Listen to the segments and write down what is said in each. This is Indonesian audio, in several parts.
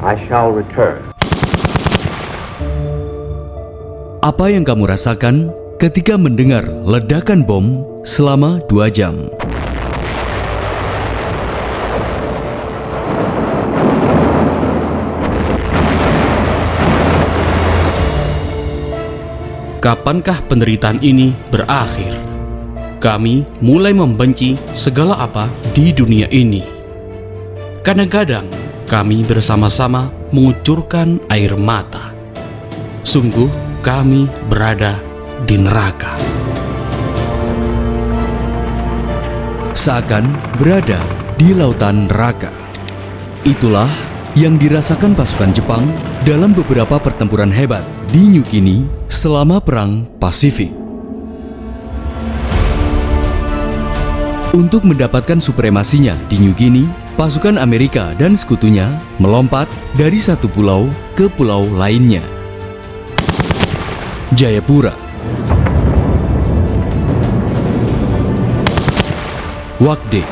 I shall return. Apa yang kamu rasakan ketika mendengar ledakan bom selama 2 jam? Kapankah penderitaan ini berakhir? Kami mulai membenci segala apa di dunia ini. Kadang-kadang kami bersama-sama mengucurkan air mata. Sungguh kami berada di neraka. Seakan berada di lautan neraka. Itulah yang dirasakan pasukan Jepang dalam beberapa pertempuran hebat di New Guinea selama Perang Pasifik. Untuk mendapatkan supremasinya di New Guinea, pasukan Amerika dan sekutunya melompat dari satu pulau ke pulau lainnya. Jayapura, Wakde,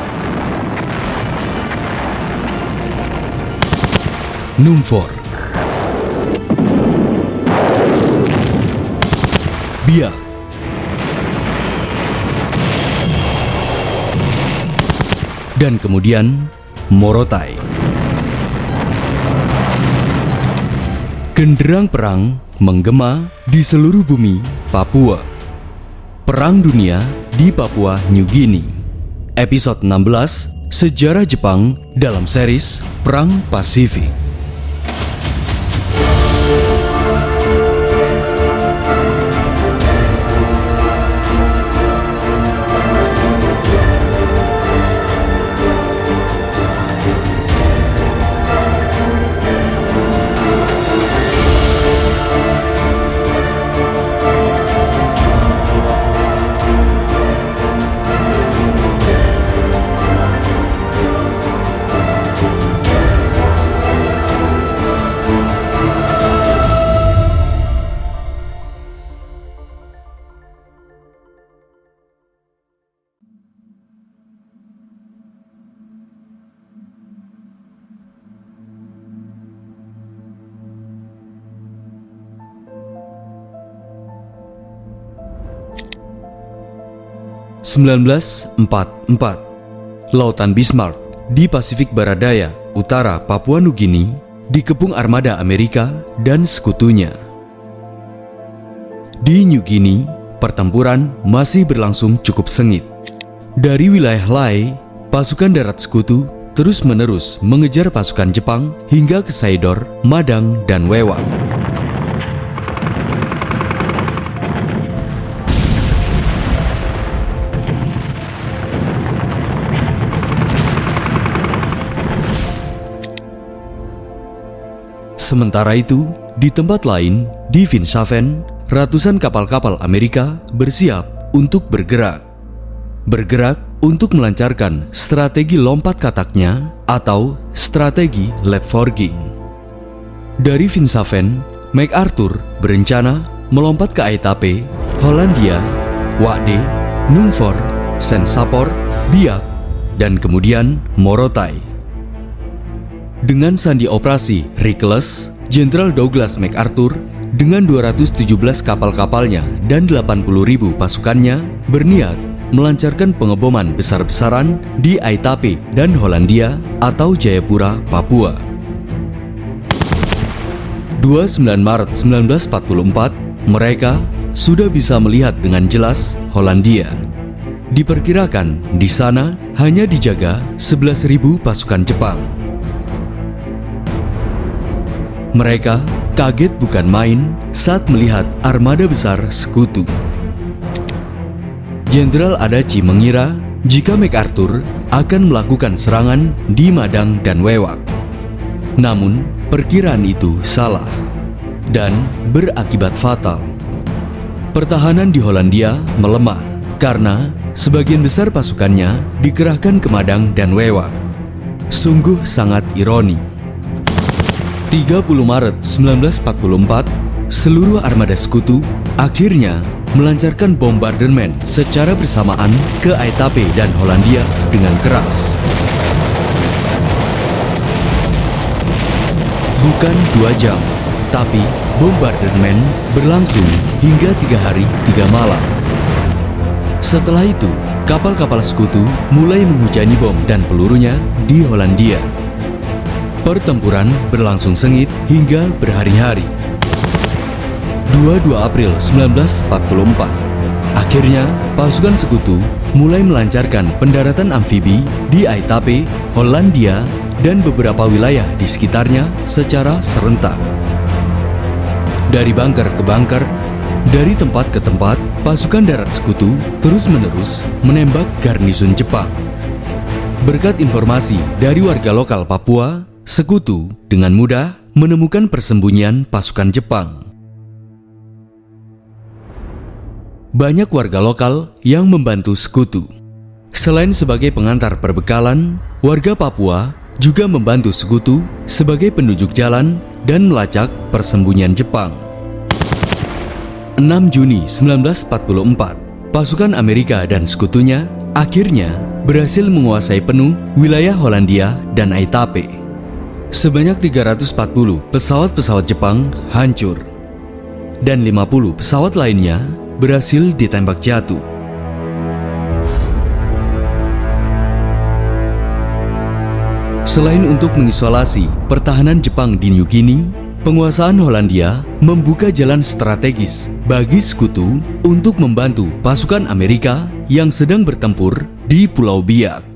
Numfor, Biak, dan kemudian Morotai. Genderang perang menggema di seluruh bumi Papua. Perang Dunia di Papua New Guinea. Episode 16, Sejarah Jepang dalam series Perang Pasifik. (1944) Lautan Bismarck di Pasifik Barat Daya, utara Papua Nugini, dikepung armada Amerika dan sekutunya. Di New Guinea, pertempuran masih berlangsung cukup sengit. Dari wilayah Lae, pasukan darat sekutu terus-menerus mengejar pasukan Jepang hingga ke Saidor, Madang, dan Wewak. Sementara itu, di tempat lain, di Finschhafen, ratusan kapal-kapal Amerika bersiap untuk bergerak. Bergerak untuk melancarkan strategi lompat kataknya atau strategi leapfrogging. Dari Finschhafen, MacArthur berencana melompat ke Aitape, Hollandia, Wakde, Numfor, Sensapor, Biak, dan kemudian Morotai. Dengan sandi operasi Reckless, Jenderal Douglas MacArthur dengan 217 kapal-kapalnya dan 80.000 pasukannya berniat melancarkan pengeboman besar-besaran di Aitape dan Hollandia atau Jayapura, Papua. 29 Maret 1944, mereka sudah bisa melihat dengan jelas Hollandia. Diperkirakan di sana hanya dijaga 11.000 pasukan Jepang. Mereka kaget bukan main saat melihat armada besar sekutu. Jenderal Adachi mengira jika MacArthur akan melakukan serangan di Madang dan Wewak. Namun, perkiraan itu salah dan berakibat fatal. Pertahanan di Hollandia melemah karena sebagian besar pasukannya dikerahkan ke Madang dan Wewak. Sungguh sangat ironi. 30 Maret 1944, seluruh armada sekutu akhirnya melancarkan bombardemen secara bersamaan ke Aitape dan Hollandia dengan keras. bukan 2 jam, tapi bombardemen berlangsung hingga 3 hari 3 malam. Setelah itu, kapal-kapal sekutu mulai menghujani bom dan pelurunya di Hollandia. Pertempuran berlangsung sengit hingga berhari-hari. 22 April 1944, akhirnya pasukan sekutu mulai melancarkan pendaratan amfibi di Aitape, Hollandia, dan beberapa wilayah di sekitarnya secara serentak. Dari bunker ke bunker, dari tempat ke tempat, pasukan darat sekutu terus-menerus menembak garnisun Jepang. Berkat informasi dari warga lokal Papua, sekutu dengan mudah menemukan persembunyian pasukan Jepang. Banyak warga lokal yang membantu sekutu. Selain sebagai pengantar perbekalan, warga Papua juga membantu sekutu sebagai penunjuk jalan dan melacak persembunyian Jepang. 6 Juni 1944, pasukan Amerika dan sekutunya akhirnya berhasil menguasai penuh wilayah Hollandia dan Aitape. Sebanyak 340 pesawat-pesawat Jepang hancur, dan 50 pesawat lainnya berhasil ditembak jatuh. Selain untuk mengisolasi pertahanan Jepang di New Guinea, penguasaan Hollandia membuka jalan strategis bagi sekutu untuk membantu pasukan Amerika yang sedang bertempur di Pulau Biak.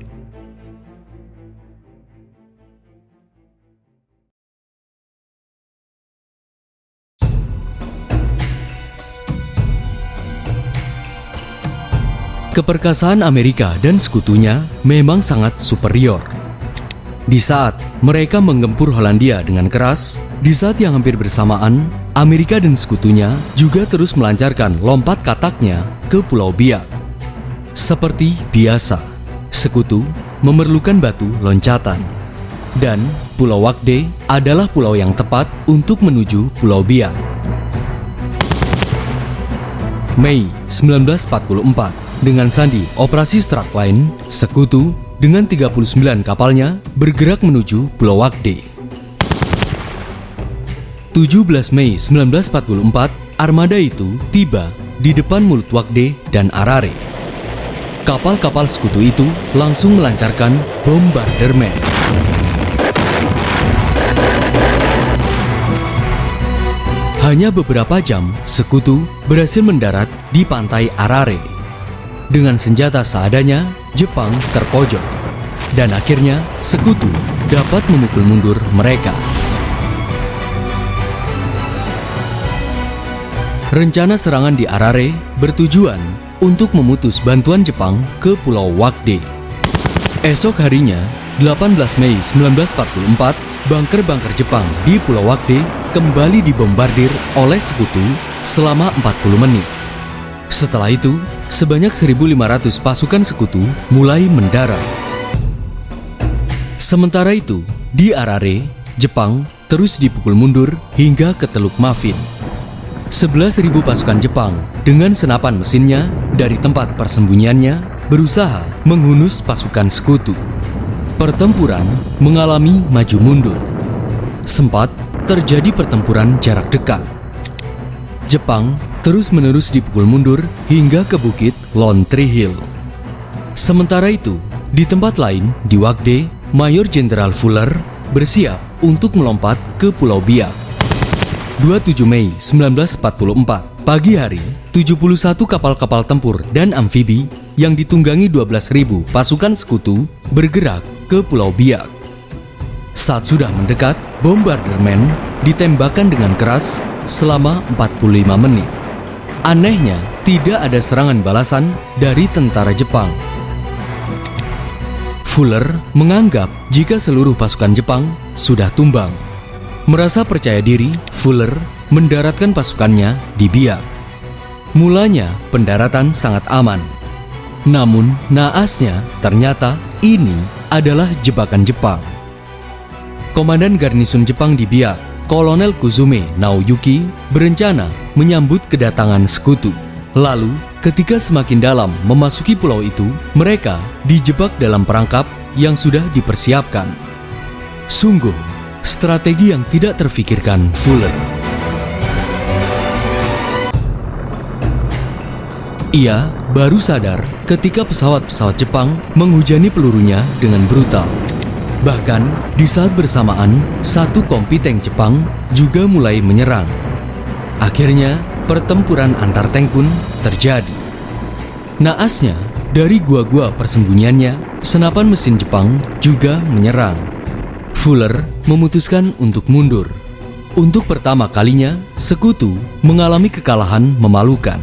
Keperkasaan Amerika dan sekutunya memang sangat superior. Di saat mereka menggempur Hollandia dengan keras, di saat yang hampir bersamaan, Amerika dan sekutunya juga terus melancarkan lompat kataknya ke Pulau Biak. Seperti biasa, sekutu memerlukan batu loncatan. Dan Pulau Wakde adalah pulau yang tepat untuk menuju Pulau Biak. Mei 1944, dengan sandi Operasi Struckline, sekutu dengan 39 kapalnya bergerak menuju Pulau Wakde. 17 Mei 1944, armada itu tiba di depan mulut Wakde dan Arare. Kapal-kapal sekutu itu langsung melancarkan bombardemen. Hanya beberapa jam, sekutu berhasil mendarat di pantai Arare. Dengan senjata seadanya, Jepang terpojok. Dan akhirnya, sekutu dapat memukul mundur mereka. Rencana serangan di Arare bertujuan untuk memutus bantuan Jepang ke Pulau Wakde. Esok harinya, 18 Mei 1944, bunker-bunker Jepang di Pulau Wakde kembali dibombardir oleh sekutu selama 40 menit. Setelah itu, sebanyak 1.500 pasukan sekutu mulai mendarat. Sementara itu, di Arare, Jepang terus dipukul mundur hingga ke Teluk Mafin. 11.000 pasukan Jepang dengan senapan mesinnya dari tempat persembunyiannya berusaha menghunus pasukan sekutu. Pertempuran mengalami maju mundur. Sempat terjadi pertempuran jarak dekat. Jepang terus-menerus dipukul mundur hingga ke bukit Lone Tree Hill. Sementara itu, di tempat lain di Wakde, Mayor Jenderal Fuller bersiap untuk melompat ke Pulau Biak. 27 Mei 1944, pagi hari, 71 kapal-kapal tempur dan amfibi yang ditunggangi 12.000 pasukan sekutu bergerak ke Pulau Biak. Saat sudah mendekat, bombardemen ditembakkan dengan keras selama 45 menit. Anehnya, tidak ada serangan balasan dari tentara Jepang. Fuller menganggap jika seluruh pasukan Jepang sudah tumbang. Merasa percaya diri, Fuller mendaratkan pasukannya di Biak. Mulanya, pendaratan sangat aman. Namun, naasnya ternyata ini adalah jebakan Jepang. Komandan garnisun Jepang di Biak, Kolonel Kuzume Naoyuki, berencana menyambut kedatangan sekutu. Lalu, ketika semakin dalam memasuki pulau itu, mereka dijebak dalam perangkap yang sudah dipersiapkan. Sungguh, strategi yang tidak terfikirkan Fuller. Ia baru sadar ketika pesawat-pesawat Jepang menghujani pelurunya dengan brutal. Bahkan di saat bersamaan, satu kompi tank Jepang juga mulai menyerang. Akhirnya, pertempuran antar tank pun terjadi. Naasnya, dari gua-gua persembunyiannya, senapan mesin Jepang juga menyerang. Fuller memutuskan untuk mundur. Untuk pertama kalinya, sekutu mengalami kekalahan memalukan.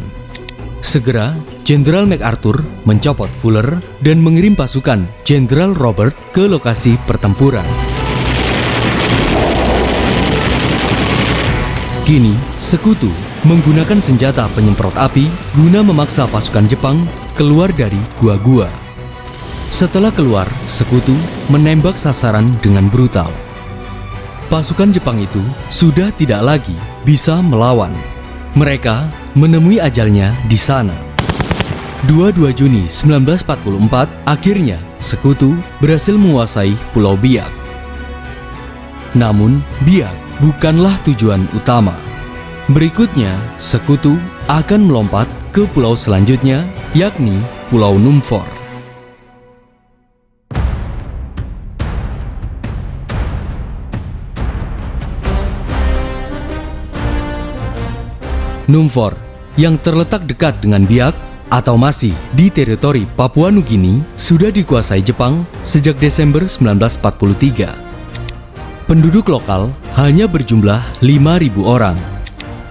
Segera, Jenderal MacArthur mencopot Fuller dan mengirim pasukan Jenderal Robert ke lokasi pertempuran. Kini, sekutu menggunakan senjata penyemprot api guna memaksa pasukan Jepang keluar dari gua-gua. Setelah keluar, sekutu menembak sasaran dengan brutal. Pasukan Jepang itu sudah tidak lagi bisa melawan. Mereka menemui ajalnya di sana. 22 Juni 1944, akhirnya sekutu berhasil menguasai Pulau Biak. Namun, Biak bukanlah tujuan utama. Berikutnya, sekutu akan melompat ke pulau selanjutnya, yakni Pulau Numfor. Numfor, yang terletak dekat dengan Biak atau masih di teritori Papua Nugini, sudah dikuasai Jepang sejak Desember 1943. Penduduk lokal hanya berjumlah 5.000 orang.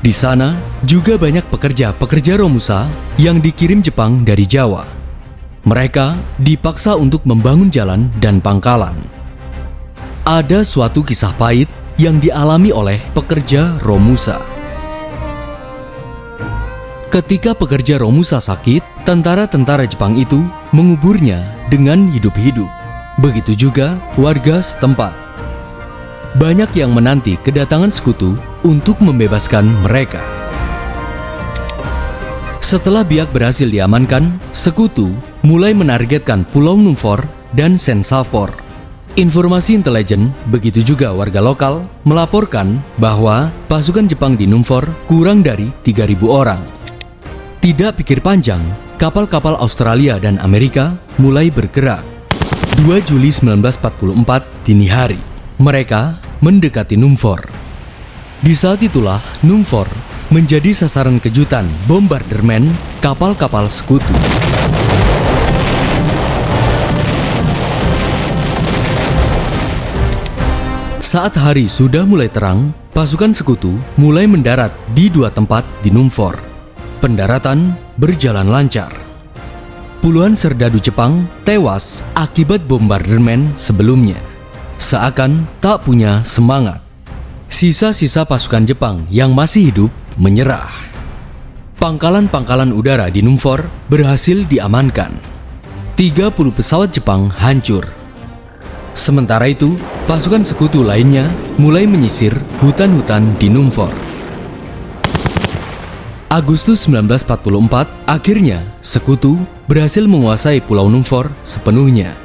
Di sana juga banyak pekerja-pekerja Romusa yang dikirim Jepang dari Jawa. Mereka dipaksa untuk membangun jalan dan pangkalan. Ada suatu kisah pahit yang dialami oleh pekerja Romusa. Ketika pekerja Romusa sakit, tentara-tentara Jepang itu menguburnya dengan hidup-hidup. Begitu juga warga setempat. Banyak yang menanti kedatangan sekutu untuk membebaskan mereka. Setelah Biak berhasil diamankan, sekutu mulai menargetkan Pulau Numfor dan Sensapor. Informasi intelijen, begitu juga warga lokal, melaporkan bahwa pasukan Jepang di Numfor kurang dari 3.000 orang. Tidak pikir panjang, kapal-kapal Australia dan Amerika mulai bergerak. 2 Juli 1944 dini hari, mereka mendekati Numfor. Di saat itulah Numfor menjadi sasaran kejutan bombardemen kapal-kapal sekutu. Saat hari sudah mulai terang, pasukan sekutu mulai mendarat di 2 tempat di Numfor. Pendaratan berjalan lancar. Puluhan serdadu Jepang tewas akibat bombardemen sebelumnya. Seakan tak punya semangat. Sisa-sisa pasukan Jepang yang masih hidup menyerah. Pangkalan-pangkalan udara di Numfor berhasil diamankan. 30 pesawat Jepang hancur. Sementara itu, pasukan sekutu lainnya mulai menyisir hutan-hutan di Numfor. Agustus 1944, akhirnya sekutu berhasil menguasai Pulau Numfor sepenuhnya.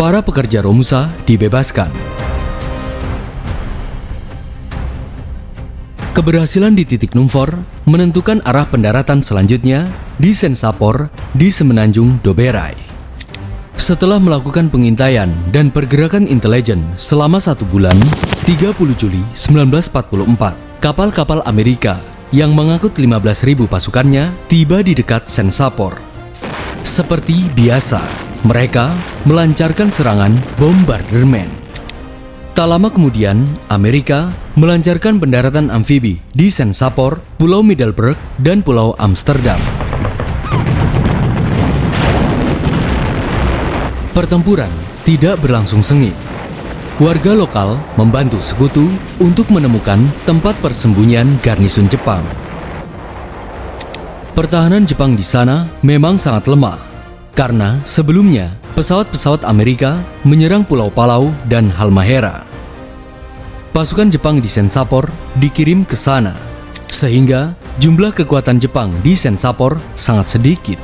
Para pekerja Romusa dibebaskan. Keberhasilan di titik Numfor menentukan arah pendaratan selanjutnya di Sensapor di Semenanjung Doberai. Setelah melakukan pengintaian dan pergerakan intelijen selama 1 bulan, 30 Juli 1944, kapal-kapal Amerika yang mengangkut 15.000 pasukannya tiba di dekat Sensapor. Seperti biasa, mereka melancarkan serangan bombardemen. Tak lama kemudian, Amerika melancarkan pendaratan amfibi di Sensapor, Pulau Middelburg, dan Pulau Amsterdam. Pertempuran tidak berlangsung sengit. Warga lokal membantu sekutu untuk menemukan tempat persembunyian garnisun Jepang. Pertahanan Jepang di sana memang sangat lemah, karena sebelumnya pesawat-pesawat Amerika menyerang Pulau Palau dan Halmahera. Pasukan Jepang di Sensapor dikirim ke sana, sehingga jumlah kekuatan Jepang di Sensapor sangat sedikit.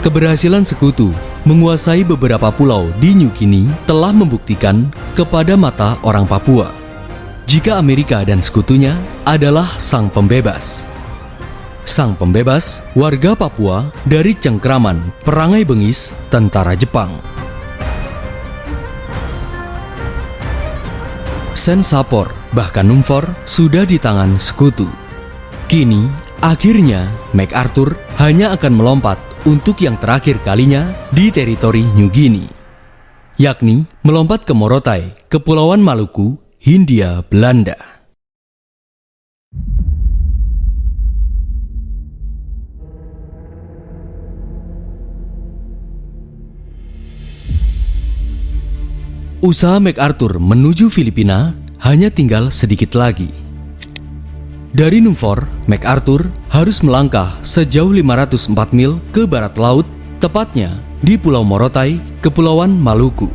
Keberhasilan sekutu menguasai beberapa pulau di New Guinea telah membuktikan kepada mata orang Papua jika Amerika dan sekutunya adalah sang pembebas. Sang pembebas warga Papua dari cengkraman perangai bengis tentara Jepang. Sensapor bahkan Numfor sudah di tangan sekutu. Kini, akhirnya MacArthur hanya akan melompat untuk yang terakhir kalinya di teritori New Guinea, yakni melompat ke Morotai, Kepulauan Maluku, Hindia Belanda. Usaha MacArthur menuju Filipina hanya tinggal sedikit lagi. Dari Numfor, MacArthur harus melangkah sejauh 504 mil ke barat laut, tepatnya di Pulau Morotai, Kepulauan Maluku.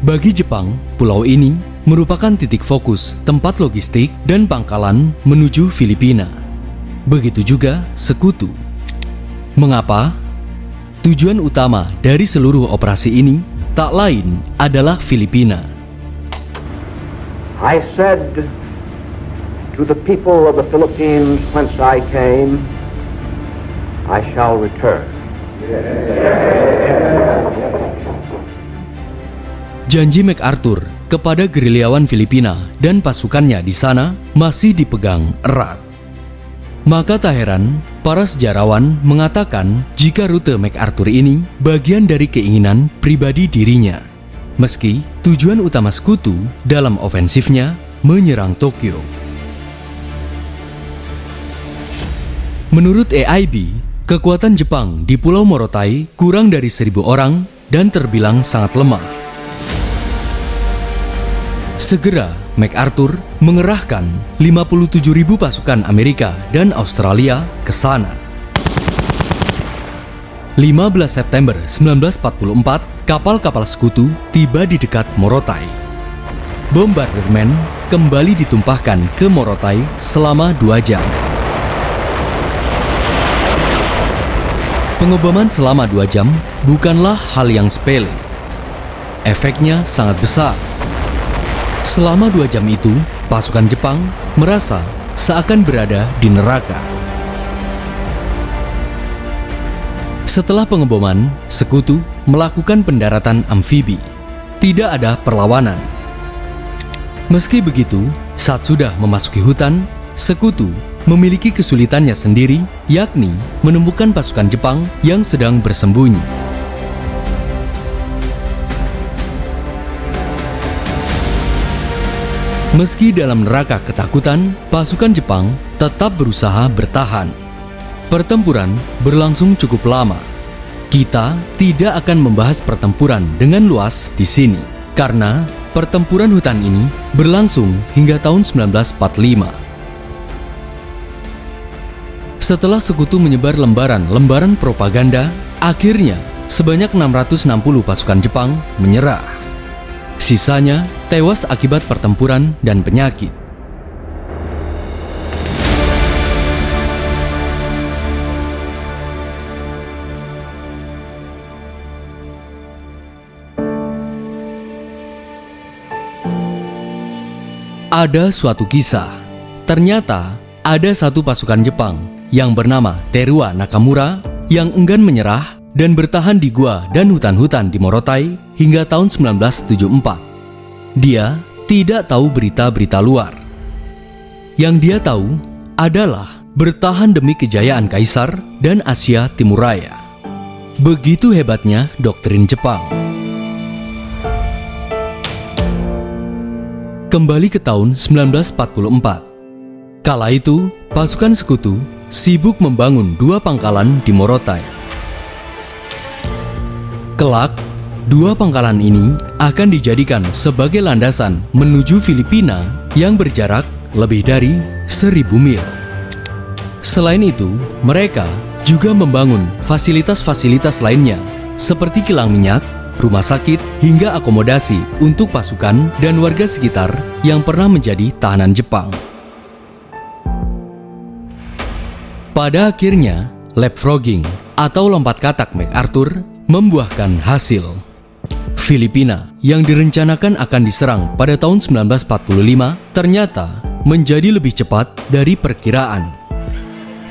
Bagi Jepang, pulau ini merupakan titik fokus tempat logistik dan pangkalan menuju Filipina. Begitu juga sekutu. Mengapa? Tujuan utama dari seluruh operasi ini tak lain adalah Filipina. I said to the people of the Philippines whence I came, I shall return. Janji MacArthur kepada gerilyawan Filipina dan pasukannya di sana masih dipegang erat. Maka tak heran, para sejarawan mengatakan jika rute MacArthur ini bagian dari keinginan pribadi dirinya, meski tujuan utama sekutu dalam ofensifnya menyerang Tokyo. Menurut AIB, kekuatan Jepang di Pulau Morotai kurang dari 1.000 orang dan terbilang sangat lemah. Segera, MacArthur mengerahkan 57.000 pasukan Amerika dan Australia ke sana. 15 September 1944, kapal-kapal sekutu tiba di dekat Morotai. Bombardirmen kembali ditumpahkan ke Morotai selama 2 jam. Pengeboman selama 2 jam bukanlah hal yang sepele. Efeknya sangat besar. Selama 2 jam itu, pasukan Jepang merasa seakan berada di neraka. Setelah pengeboman, sekutu melakukan pendaratan amfibi. Tidak ada perlawanan. Meski begitu, saat sudah memasuki hutan, sekutu memiliki kesulitannya sendiri, yakni menemukan pasukan Jepang yang sedang bersembunyi. Meski dalam neraka ketakutan, pasukan Jepang tetap berusaha bertahan. Pertempuran berlangsung cukup lama. Kita tidak akan membahas pertempuran dengan luas di sini, karena pertempuran hutan ini berlangsung hingga tahun 1945. Setelah sekutu menyebar lembaran-lembaran propaganda, akhirnya sebanyak 660 pasukan Jepang menyerah. Sisanya tewas akibat pertempuran dan penyakit. Ada suatu kisah. Ternyata ada satu pasukan Jepang yang bernama Teruo Nakamura yang enggan menyerah dan bertahan di gua dan hutan-hutan di Morotai hingga tahun 1974. Dia tidak tahu berita-berita luar. Yang dia tahu adalah bertahan demi kejayaan Kaisar dan Asia Timur Raya. Begitu hebatnya doktrin Jepang. Kembali ke tahun 1944. Kala itu, pasukan sekutu sibuk membangun 2 pangkalan di Morotai. Kelak, 2 pangkalan ini akan dijadikan sebagai landasan menuju Filipina yang berjarak lebih dari 1.000 mil. Selain itu, mereka juga membangun fasilitas-fasilitas lainnya seperti kilang minyak, rumah sakit, hingga akomodasi untuk pasukan dan warga sekitar yang pernah menjadi tahanan Jepang. Pada akhirnya, leapfrogging atau lompat katak MacArthur membuahkan hasil. Filipina yang direncanakan akan diserang pada tahun 1945 ternyata menjadi lebih cepat dari perkiraan.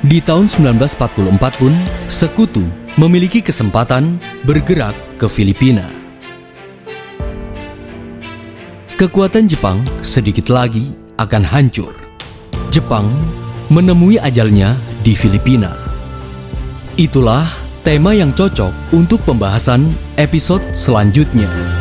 Di tahun 1944 pun, sekutu memiliki kesempatan bergerak ke Filipina. Kekuatan Jepang sedikit lagi akan hancur. Jepang menemui ajalnya di Filipina. Itulah tema yang cocok untuk pembahasan episode selanjutnya.